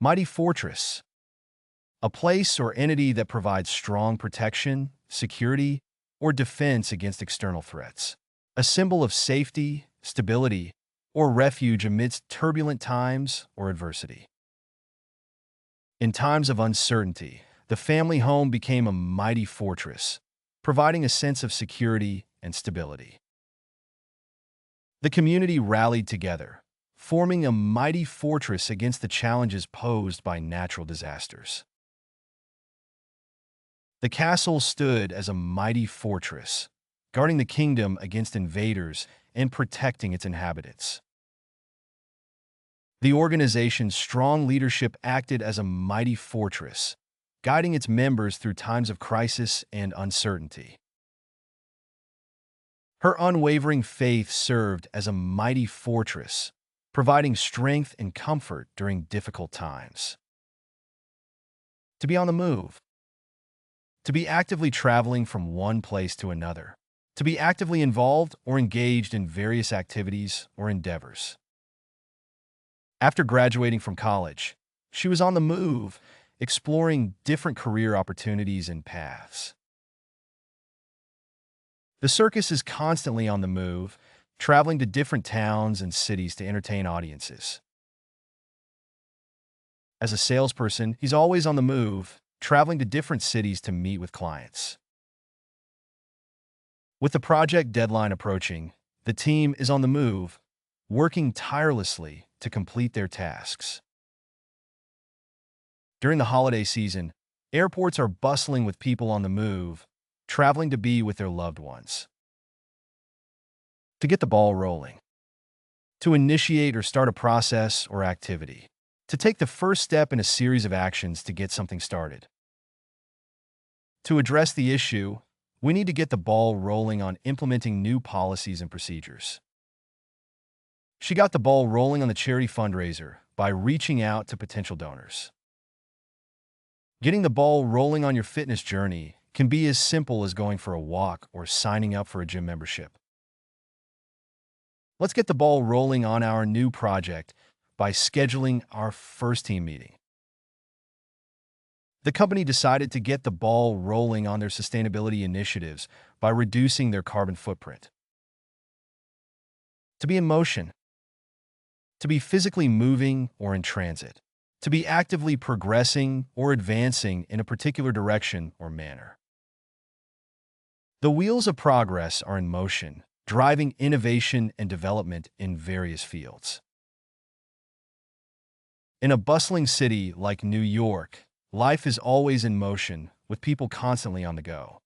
Mighty fortress, a place or entity that provides strong protection, security, or defense against external threats. A symbol of safety, stability, or refuge amidst turbulent times or adversity. In times of uncertainty, the family home became a mighty fortress, providing a sense of security and stability. The community rallied together, forming a mighty fortress against the challenges posed by natural disasters. The castle stood as a mighty fortress, guarding the kingdom against invaders and protecting its inhabitants. The organization's strong leadership acted as a mighty fortress, guiding its members through times of crisis and uncertainty. Her unwavering faith served as a mighty fortress, providing strength and comfort during difficult times. To be on the move. To be actively traveling from one place to another. To be actively involved or engaged in various activities or endeavors. After graduating from college, she was on the move, exploring different career opportunities and paths. The circus is constantly on the move, traveling to different towns and cities to entertain audiences. As a salesperson, he's always on the move, traveling to different cities to meet with clients. With the project deadline approaching, the team is on the move, working tirelessly to complete their tasks. During the holiday season, airports are bustling with people on the move, traveling to be with their loved ones. To get the ball rolling. To initiate or start a process or activity. To take the first step in a series of actions to get something started. To address the issue, we need to get the ball rolling on implementing new policies and procedures. She got the ball rolling on the charity fundraiser by reaching out to potential donors. Getting the ball rolling on your fitness journey can be as simple as going for a walk or signing up for a gym membership. Let's get the ball rolling on our new project by scheduling our first team meeting. The company decided to get the ball rolling on their sustainability initiatives by reducing their carbon footprint. To be in motion. To be physically moving or in transit. To be actively progressing or advancing in a particular direction or manner. The wheels of progress are in motion, driving innovation and development in various fields. In a bustling city like New York, life is always in motion, with people constantly on the go.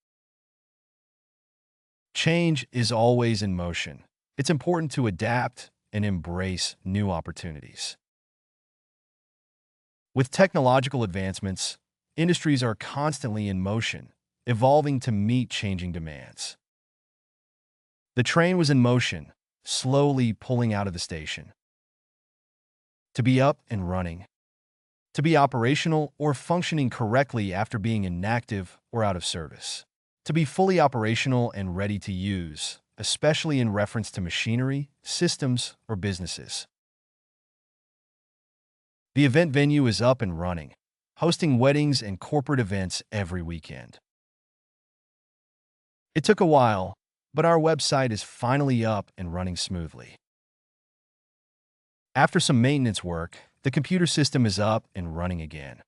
Change is always in motion. It's important to adapt and embrace new opportunities. With technological advancements, industries are constantly in motion, evolving to meet changing demands. The train was in motion, slowly pulling out of the station. To be up and running. To be operational or functioning correctly after being inactive or out of service. To be fully operational and ready to use, especially in reference to machinery, systems, or businesses. The event venue is up and running, hosting weddings and corporate events every weekend. It took a while, but our website is finally up and running smoothly. After some maintenance work, the computer system is up and running again.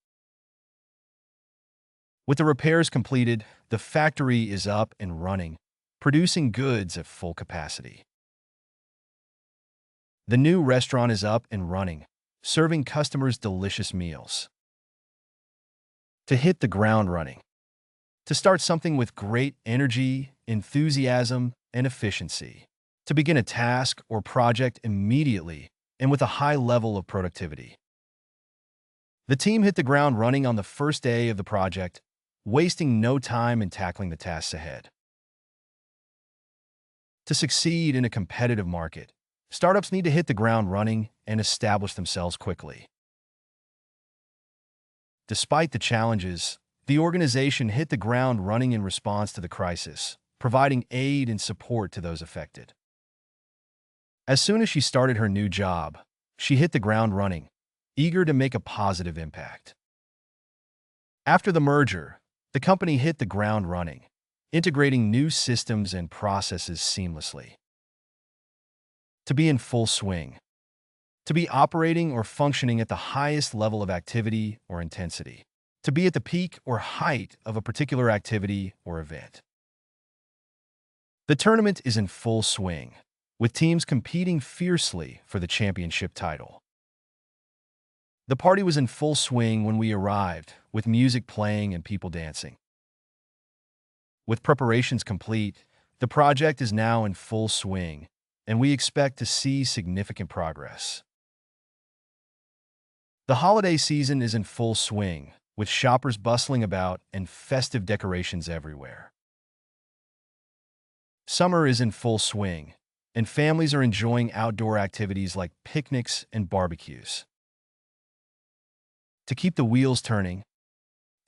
With the repairs completed, the factory is up and running, producing goods at full capacity. The new restaurant is up and running, serving customers delicious meals. To hit the ground running. To start something with great energy, enthusiasm, and efficiency. To begin a task or project immediately and with a high level of productivity. The team hit the ground running on the first day of the project, wasting no time in tackling the tasks ahead. To succeed in a competitive market, startups need to hit the ground running and establish themselves quickly. Despite the challenges, the organization hit the ground running in response to the crisis, providing aid and support to those affected. As soon as she started her new job, she hit the ground running, eager to make a positive impact. After the merger, the company hit the ground running, integrating new systems and processes seamlessly. To be in full swing. To be operating or functioning at the highest level of activity or intensity. To be at the peak or height of a particular activity or event. The tournament is in full swing, with teams competing fiercely for the championship title. The party was in full swing when we arrived, with music playing and people dancing. With preparations complete, the project is now in full swing, and we expect to see significant progress. The holiday season is in full swing, with shoppers bustling about and festive decorations everywhere. Summer is in full swing, and families are enjoying outdoor activities like picnics and barbecues. To keep the wheels turning.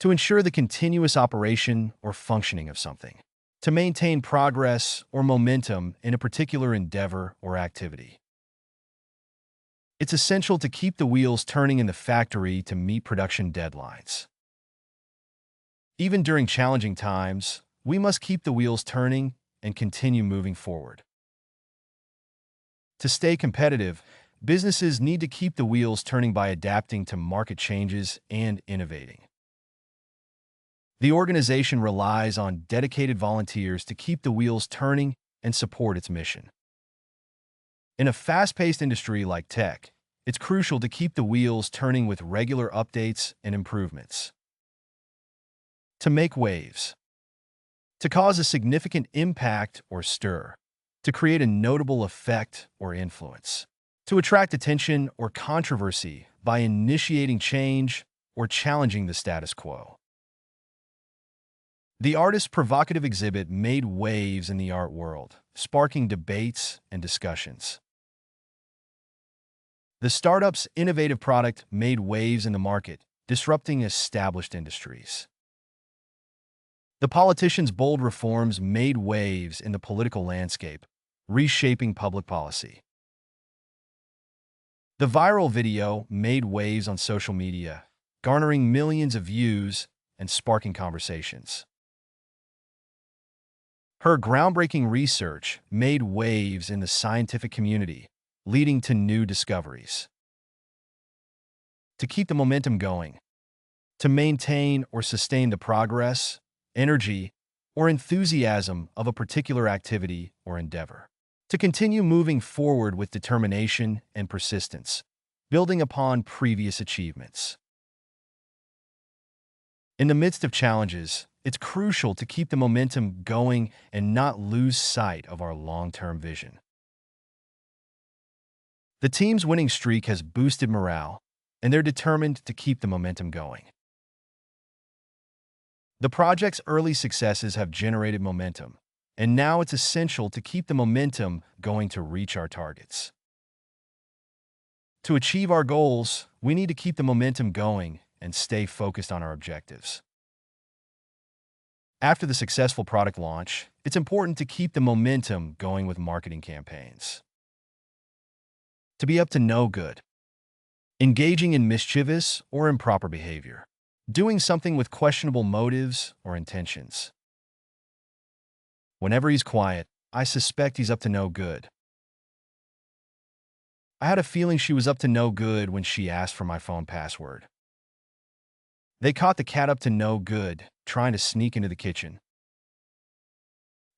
To ensure the continuous operation or functioning of something. To maintain progress or momentum in a particular endeavor or activity. It's essential to keep the wheels turning in the factory to meet production deadlines. Even during challenging times, we must keep the wheels turning and continue moving forward. To stay competitive, businesses need to keep the wheels turning by adapting to market changes and innovating. The organization relies on dedicated volunteers to keep the wheels turning and support its mission. In a fast-paced industry like tech, it's crucial to keep the wheels turning with regular updates and improvements. To make waves. To cause a significant impact or stir. To create a notable effect or influence. To attract attention or controversy by initiating change or challenging the status quo. The artist's provocative exhibit made waves in the art world, sparking debates and discussions. The startup's innovative product made waves in the market, disrupting established industries. The politician's bold reforms made waves in the political landscape, reshaping public policy. The viral video made waves on social media, garnering millions of views and sparking conversations. Her groundbreaking research made waves in the scientific community, leading to new discoveries. To keep the momentum going. To maintain or sustain the progress, energy, or enthusiasm of a particular activity or endeavor. To continue moving forward with determination and persistence, building upon previous achievements. In the midst of challenges, it's crucial to keep the momentum going and not lose sight of our long-term vision. The team's winning streak has boosted morale, and they're determined to keep the momentum going. The project's early successes have generated momentum, and now it's essential to keep the momentum going to reach our targets. To achieve our goals, we need to keep the momentum going and stay focused on our objectives. After the successful product launch, it's important to keep the momentum going with marketing campaigns. To be up to no good. Engaging in mischievous or improper behavior. Doing something with questionable motives or intentions. Whenever he's quiet, I suspect he's up to no good. I had a feeling she was up to no good when she asked for my phone password. They caught the cat up to no good, trying to sneak into the kitchen.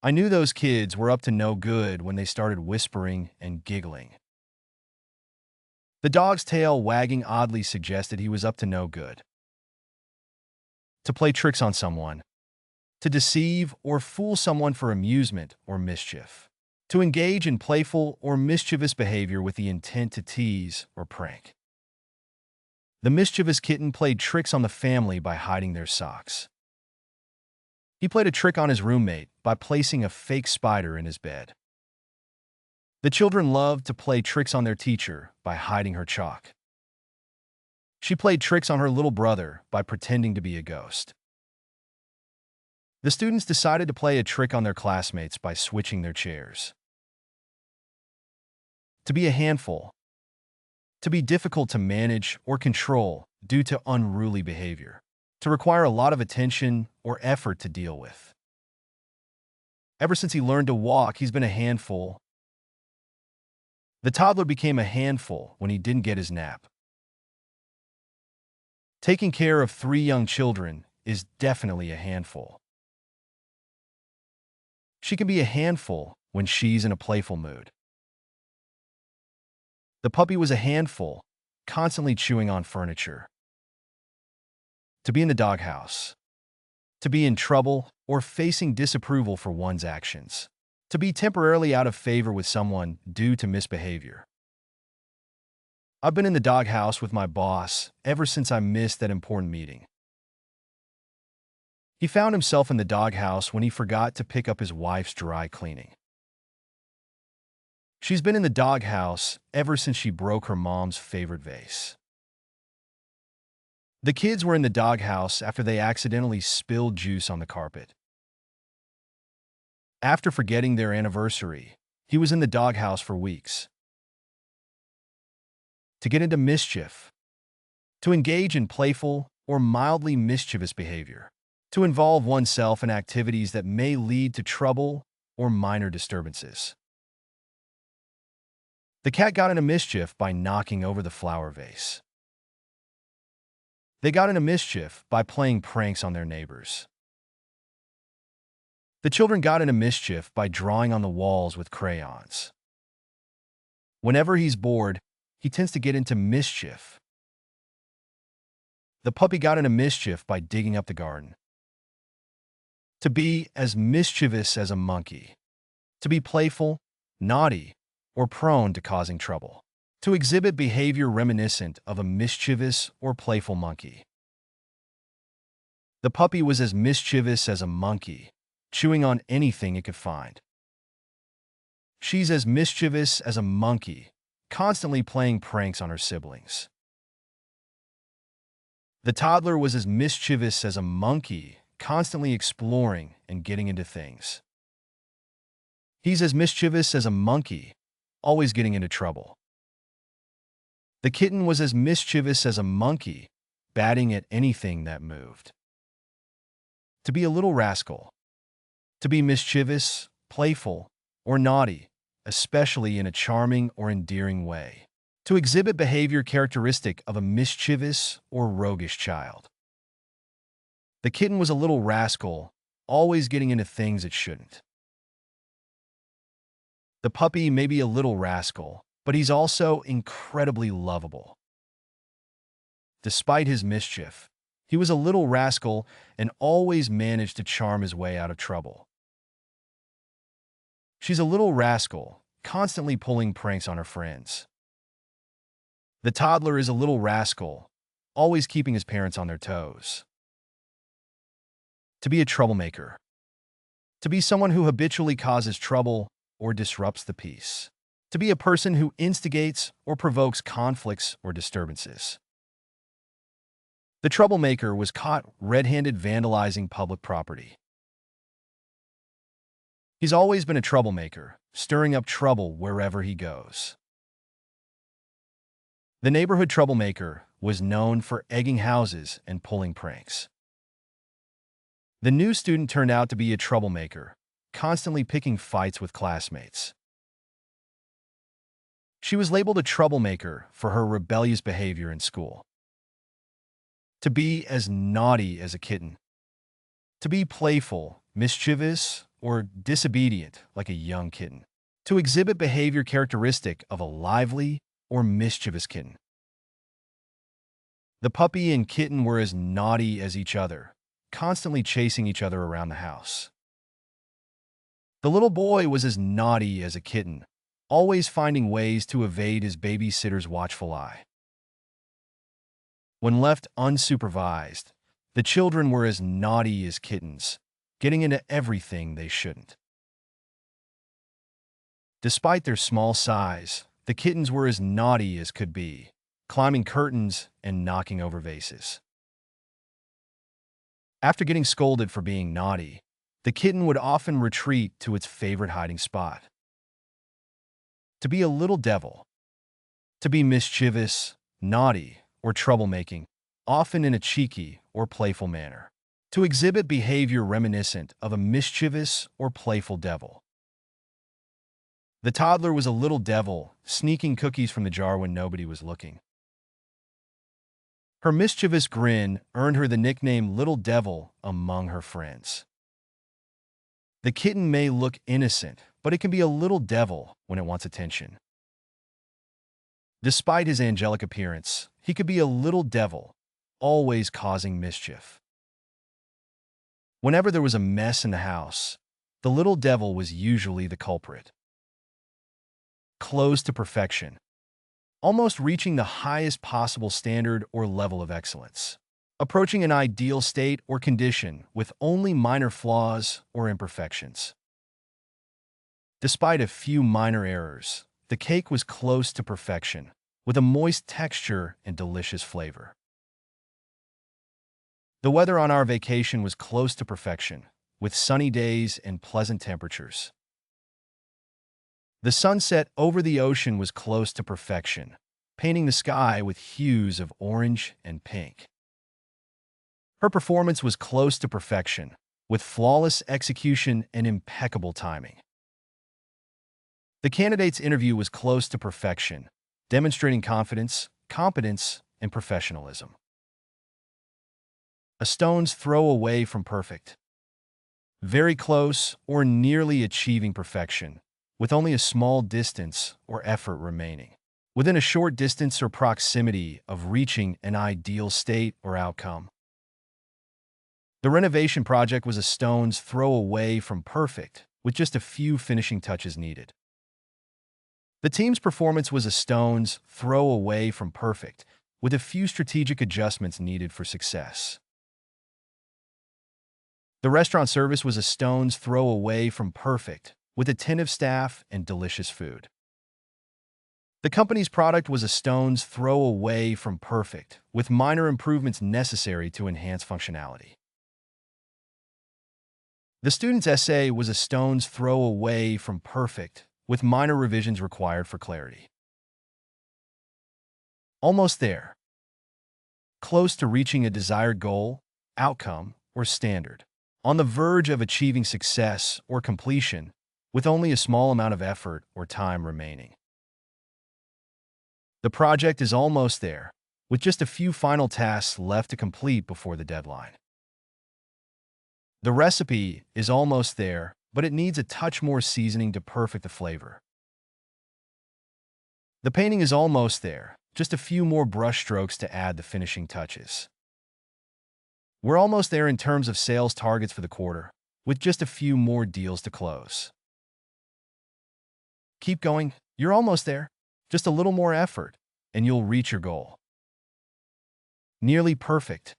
I knew those kids were up to no good when they started whispering and giggling. The dog's tail wagging oddly suggested he was up to no good. To play tricks on someone. To deceive or fool someone for amusement or mischief. To engage in playful or mischievous behavior with the intent to tease or prank. The mischievous kitten played tricks on the family by hiding their socks. He played a trick on his roommate by placing a fake spider in his bed. The children loved to play tricks on their teacher by hiding her chalk. She played tricks on her little brother by pretending to be a ghost. The students decided to play a trick on their classmates by switching their chairs. To be a handful. To be difficult to manage or control due to unruly behavior. To require a lot of attention or effort to deal with. Ever since he learned to walk, he's been a handful. The toddler became a handful when he didn't get his nap. Taking care of 3 young children is definitely a handful. She can be a handful when she's in a playful mood. The puppy was a handful, constantly chewing on furniture. To be in the doghouse. To be in trouble or facing disapproval for one's actions. To be temporarily out of favor with someone due to misbehavior. I've been in the doghouse with my boss ever since I missed that important meeting. He found himself in the doghouse when he forgot to pick up his wife's dry cleaning. She's been in the doghouse ever since she broke her mom's favorite vase. The kids were in the doghouse after they accidentally spilled juice on the carpet. After forgetting their anniversary, he was in the doghouse for weeks. To get into mischief. To engage in playful or mildly mischievous behavior. To involve oneself in activities that may lead to trouble or minor disturbances. The cat got into mischief by knocking over the flower vase. They got into mischief by playing pranks on their neighbors. The children got into mischief by drawing on the walls with crayons. Whenever he's bored, he tends to get into mischief. The puppy got into mischief by digging up the garden. To be as mischievous as a monkey. To be playful, naughty, or prone to causing trouble. To exhibit behavior reminiscent of a mischievous or playful monkey. The puppy was as mischievous as a monkey, chewing on anything it could find. She's as mischievous as a monkey, constantly playing pranks on her siblings. The toddler was as mischievous as a monkey, constantly exploring and getting into things. He's as mischievous as a monkey, always getting into trouble. The kitten was as mischievous as a monkey, batting at anything that moved. To be a little rascal. To be mischievous, playful, or naughty, especially in a charming or endearing way. To exhibit behavior characteristic of a mischievous or roguish child. The kitten was a little rascal, always getting into things it shouldn't. The puppy may be a little rascal, but he's also incredibly lovable. Despite his mischief, he was a little rascal and always managed to charm his way out of trouble. She's a little rascal, constantly pulling pranks on her friends. The toddler is a little rascal, always keeping his parents on their toes. To be a troublemaker. To be someone who habitually causes trouble or disrupts the peace. To be a person who instigates or provokes conflicts or disturbances. The troublemaker was caught red-handed vandalizing public property. He's always been a troublemaker, stirring up trouble wherever he goes. The neighborhood troublemaker was known for egging houses and pulling pranks. The new student turned out to be a troublemaker, constantly picking fights with classmates. She was labeled a troublemaker for her rebellious behavior in school. To be as naughty as a kitten. To be playful, mischievous, or disobedient like a young kitten. To exhibit behavior characteristic of a lively or mischievous kitten. The puppy and kitten were as naughty as each other, constantly chasing each other around the house. The little boy was as naughty as a kitten, always finding ways to evade his babysitter's watchful eye. When left unsupervised, the children were as naughty as kittens, getting into everything they shouldn't. Despite their small size, the kittens were as naughty as could be, climbing curtains and knocking over vases. After getting scolded for being naughty, the kitten would often retreat to its favorite hiding spot. To be a little devil. To be mischievous, naughty, or troublemaking, often in a cheeky or playful manner. To exhibit behavior reminiscent of a mischievous or playful devil. The toddler was a little devil, sneaking cookies from the jar when nobody was looking. Her mischievous grin earned her the nickname Little Devil among her friends. The kitten may look innocent, but it can be a little devil when it wants attention. Despite his angelic appearance, he could be a little devil, always causing mischief. Whenever there was a mess in the house, the little devil was usually the culprit. Close to perfection, almost reaching the highest possible standard or level of excellence. Approaching an ideal state or condition with only minor flaws or imperfections. Despite a few minor errors, the cake was close to perfection, with a moist texture and delicious flavor. The weather on our vacation was close to perfection, with sunny days and pleasant temperatures. The sunset over the ocean was close to perfection, painting the sky with hues of orange and pink. Her performance was close to perfection, with flawless execution and impeccable timing. The candidate's interview was close to perfection, demonstrating confidence, competence, and professionalism. A stone's throw away from perfect. Very close or nearly achieving perfection, with only a small distance or effort remaining. Within a short distance or proximity of reaching an ideal state or outcome. The renovation project was a stone's throw away from perfect, with just a few finishing touches needed. The team's performance was a stone's throw away from perfect, with a few strategic adjustments needed for success. The restaurant service was a stone's throw away from perfect, with attentive staff and delicious food. The company's product was a stone's throw away from perfect, with minor improvements necessary to enhance functionality. The student's essay was a stone's throw away from perfect, with minor revisions required for clarity. Almost there. Close to reaching a desired goal, outcome, or standard. On the verge of achieving success or completion, with only a small amount of effort or time remaining. The project is almost there, with just a few final tasks left to complete before the deadline. The recipe is almost there, but it needs a touch more seasoning to perfect the flavor. The painting is almost there, just a few more brush strokes to add the finishing touches. We're almost there in terms of sales targets for the quarter, with just a few more deals to close. Keep going, you're almost there. Just a little more effort, and you'll reach your goal. Nearly perfect.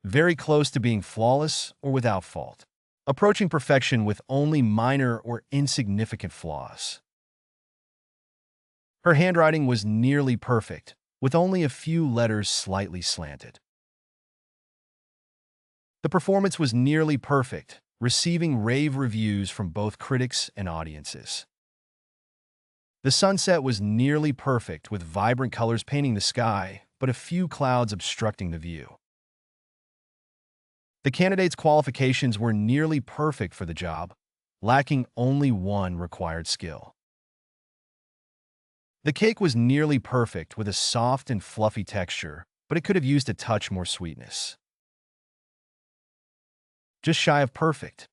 Very close to being flawless or without fault. Approaching perfection with only minor or insignificant flaws. Her handwriting was nearly perfect, with only a few letters slightly slanted. The performance was nearly perfect, receiving rave reviews from both critics and audiences. The sunset was nearly perfect, with vibrant colors painting the sky, but a few clouds obstructing the view. The candidate's qualifications were nearly perfect for the job, lacking only one required skill. The cake was nearly perfect with a soft and fluffy texture, but it could have used a touch more sweetness. Just shy of perfect.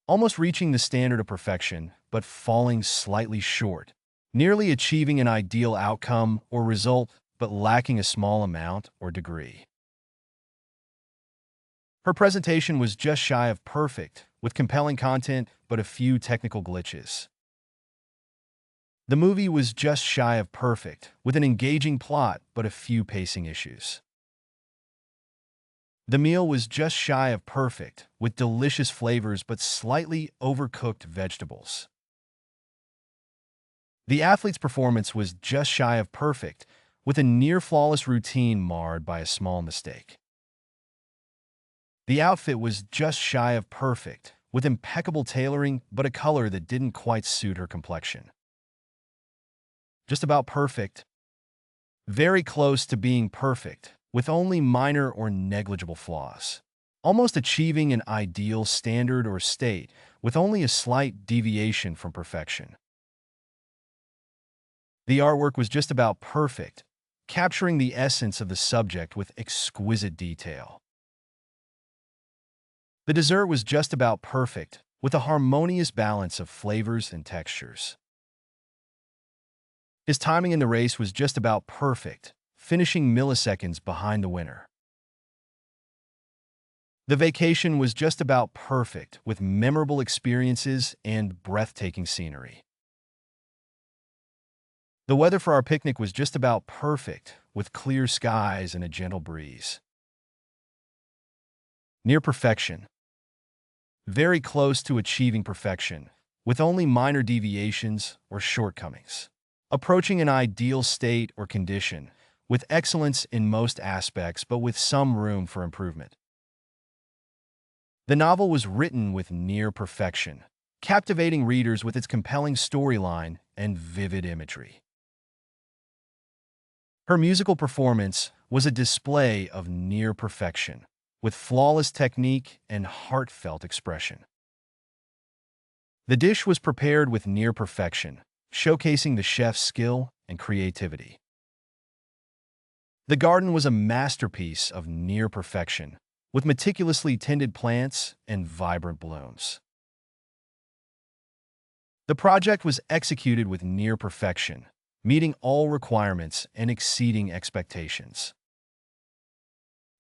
Almost reaching the standard of perfection, but falling slightly short. Nearly achieving an ideal outcome or result, but lacking a small amount or degree. Her presentation was just shy of perfect, with compelling content but a few technical glitches. The movie was just shy of perfect, with an engaging plot but a few pacing issues. The meal was just shy of perfect, with delicious flavors but slightly overcooked vegetables. The athlete's performance was just shy of perfect, with a near-flawless routine marred by a small mistake. The outfit was just shy of perfect, with impeccable tailoring but a color that didn't quite suit her complexion. just about perfect. Very close to being perfect, with only minor or negligible flaws. Almost achieving an ideal standard or state, with only a slight deviation from perfection. The artwork was just about perfect, capturing the essence of the subject with exquisite detail. The dessert was just about perfect, with a harmonious balance of flavors and textures. His timing in the race was just about perfect, finishing milliseconds behind the winner. The vacation was just about perfect, with memorable experiences and breathtaking scenery. The weather for our picnic was just about perfect, with clear skies and a gentle breeze. Near perfection. Very close to achieving perfection, with only minor deviations or shortcomings. Approaching an ideal state or condition, with excellence in most aspects but with some room for improvement. The novel was written with near perfection, captivating readers with its compelling storyline and vivid imagery. Her musical performance was a display of near perfection, with flawless technique and heartfelt expression. The dish was prepared with near perfection, showcasing the chef's skill and creativity. The garden was a masterpiece of near perfection, with meticulously tended plants and vibrant blooms. The project was executed with near perfection, meeting all requirements and exceeding expectations.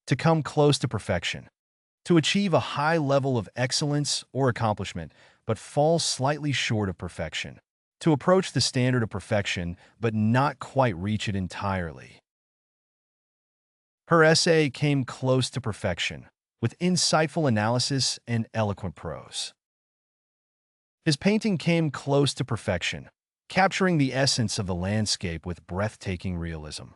To come close to perfection. To achieve a high level of excellence or accomplishment, but fall slightly short of perfection. To approach the standard of perfection, but not quite reach it entirely. Her essay came close to perfection, with insightful analysis and eloquent prose. His painting came close to perfection, capturing the essence of the landscape with breathtaking realism.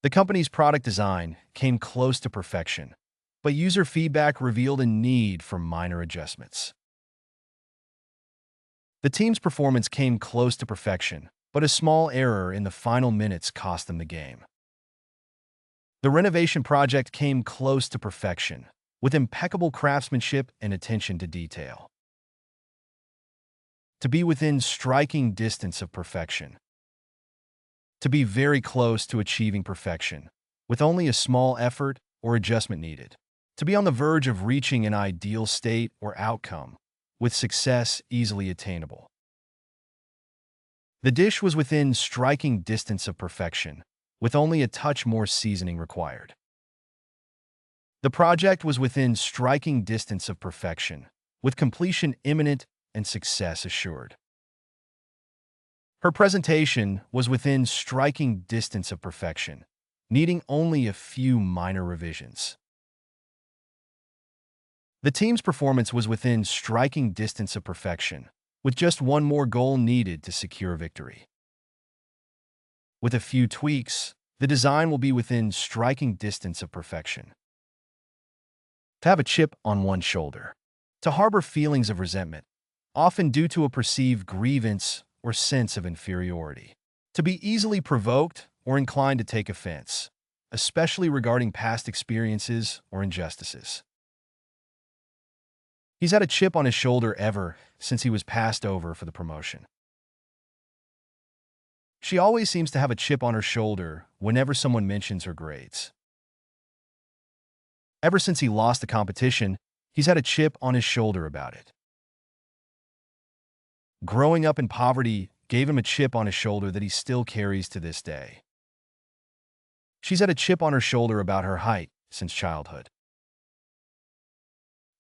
The company's product design came close to perfection, but user feedback revealed a need for minor adjustments. The team's performance came close to perfection, but a small error in the final minutes cost them the game. The renovation project came close to perfection, with impeccable craftsmanship and attention to detail. To be within striking distance of perfection. To be very close to achieving perfection, with only a small effort or adjustment needed. To be on the verge of reaching an ideal state or outcome, with success easily attainable. The dish was within striking distance of perfection, with only a touch more seasoning required. The project was within striking distance of perfection, with completion imminent and success assured. Her presentation was within striking distance of perfection, needing only a few minor revisions. The team's performance was within striking distance of perfection, with just one more goal needed to secure victory. With a few tweaks, the design will be within striking distance of perfection. To have a chip on one's shoulder. To harbor feelings of resentment, often due to a perceived grievance or sense of inferiority. To be easily provoked or inclined to take offense, especially regarding past experiences or injustices. He's had a chip on his shoulder ever since he was passed over for the promotion. She always seems to have a chip on her shoulder whenever someone mentions her grades. Ever since he lost the competition, he's had a chip on his shoulder about it. Growing up in poverty gave him a chip on his shoulder that he still carries to this day. She's had a chip on her shoulder about her height since childhood.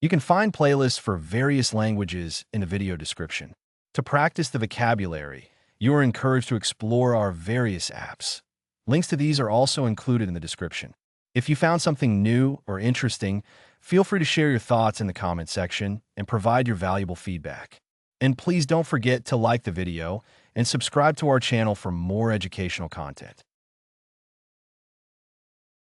You can find playlists for various languages in the video description. To practice the vocabulary, you are encouraged to explore our various apps. Links to these are also included in the description. If you found something new or interesting, feel free to share your thoughts in the comment section and provide your valuable feedback. And please don't forget to like the video and subscribe to our channel for more educational content.